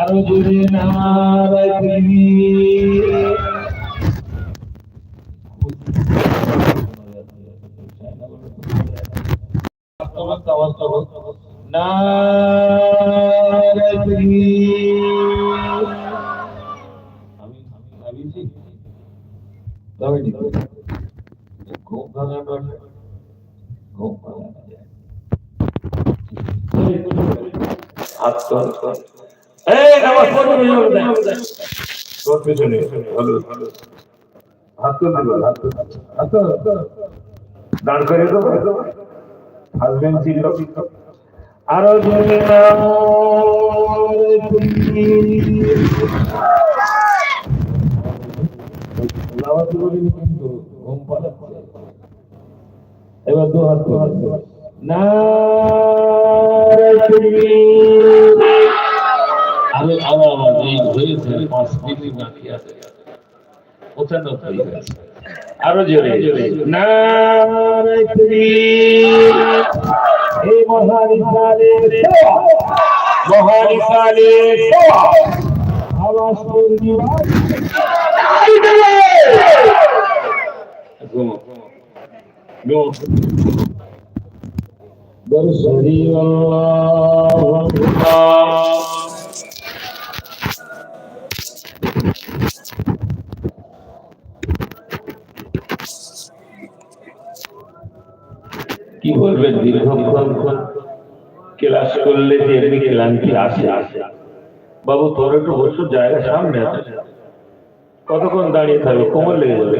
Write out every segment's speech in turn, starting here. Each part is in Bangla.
আরো জোরে নারায়ে তাকবীর। নারায়ে তাকবীর। আমি ভাবিছি তবে ঘুম ভাঙা ঘুম ভাঙা হাত এই নামাজ পড়বে তোর পিছনে ভালো হাত দাঁড় করে তো হাজবেন্ড ছিল আরো জোরে এবার দু হাত আমি আমার হয়েছে 5 মিনিট বাকি আছে ওখানে হয়ে গেছে আরো জোরে নারায়ে তাকবীর। এই মহারিসালের আওয়াজ করবি দরশরি আল্লাহু আকবার। কি বলবেন দীর্ঘক্ষণ ক্লাস করলে যে এমনি ক্লান্তি আসে বাবু তোর একটু বসে জায়গা সামনে আছে কতক্ষণ দাঁড়িয়ে থাকবে কোমর লেগে যাবে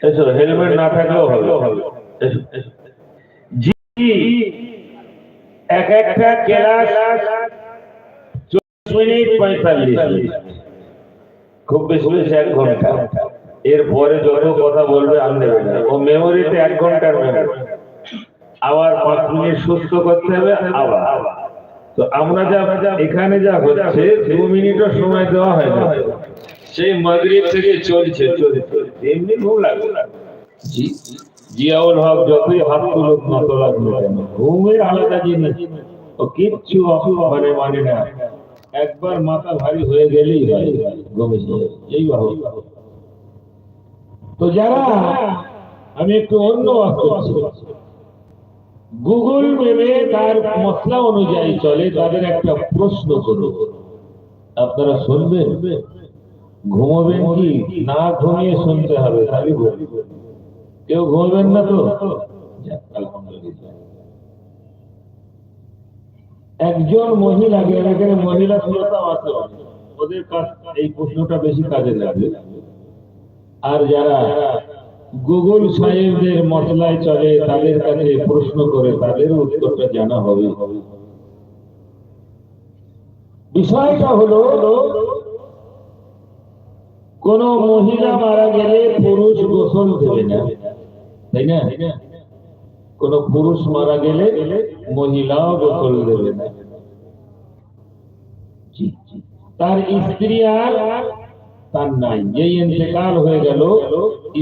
এসো হেলমেট না থাকলেও হবে এসো জি এক একটা ক্লাস 40 মিনিট 45 খুব বেশি 1 ঘন্টা এরপরে যত কথা বলবে আর নেবে না ও মেমোরিতে 1 ঘন্টার মেমোরি আবার 5 মিনিট সুস্থ করতে হবে আবার তো আমরা যা এখানে যা হচ্ছে 2 মিনিটও সময় দেওয়া হয় না সেই মাগরিব থেকে চলছে এমনি ঘুম লাগবে জি জিয়াউল হক যতই হাত তুলুক নত লাগলো কেন ঘুমের আলাদা জিনিস ও কিচ্ছু মানে না একবার মাথা ভারী হয়ে গেলেই হয় ঘুমে এই ভাবে তো যারা আমি একটু অন্য গুগল ম্যাপে তার মশলা অনুযায়ী চলে তাদের একটা প্রশ্ন করো আপনারা শুনবেন ঘুমাবেন কি না ঘুমিয়ে শুনতে হবে খালি কেউ ঘুমাবেন না তো আলহামদুলিল্লাহ একজন মহিলা এখানে মহিলা শ্রোতা আছে ওদের এই প্রশ্নটা বেশি কাজে লাগে আর যারা গুগল সাহেবদের মশলায় চলে তাদের কাছে প্রশ্ন করে তাদের উত্তরটা জানা হবে বিষয়টা হলো কোন মহিলা মারা গেলে পুরুষ গোসল দেবে না তাই না কোন পুরুষ মারা গেলে মহিলাও গোসল দেবে না তার স্ত্রী আর তার নাই যেই ইন্তেকাল হয়ে গেল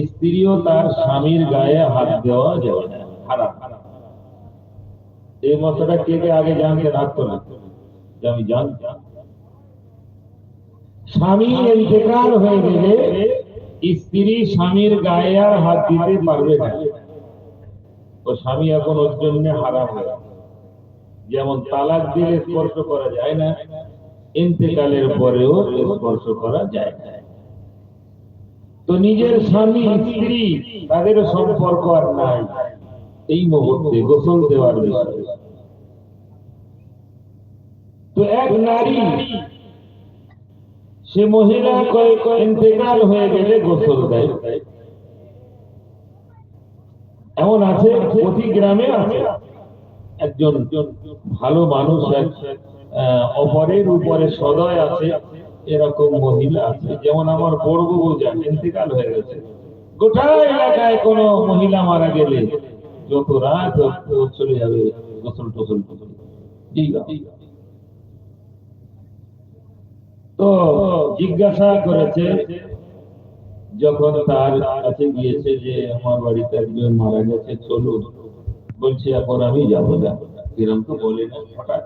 স্ত্রীও তার স্বামীর গায়ে হাত দেওয়া যাবে না হারাম এই মশলাটা কে আগে জানতে রাখতো না যে আমি জানতাম স্বামী ইন্তেকাল হয়ে গেলে স্ত্রী স্বামীর গায়ে আর হাত দিতে পারবে না ও স্বামী এখন ওর জন্য হারাম হয় যেমন তালাক দিলে স্পর্শ করা যায় না ইন্তেকালের পরেও স্পর্শ করা যায় না তো নিজের স্বামী স্ত্রী তাদের সম্পর্ক আর নাই এই মুহূর্তে গোসল দেওয়ার বিষয় তো এক নারী সে মহিলা ইন্তেকাল হয়ে গেলে গোসল দেয় এমন আছে প্রতি গ্রামে আছে একজন ভালো মানুষ অপরের উপরে সদয় আছে এরকম মহিলা আছে যেমন আমার বড় বউ যান ইন্তেকাল হয়ে গেছে গোটা এলাকায় কোন মহিলা মারা গেলে যত রাত চলে যাবে গোসল টোসল তো জিজ্ঞাসা করেছে যখন তার কাছে গিয়েছে যে আমার বাড়িতে একজন মারা গেছে চলুন বলছে এখন আমি যাবো না এরকম তো বলে না হঠাৎ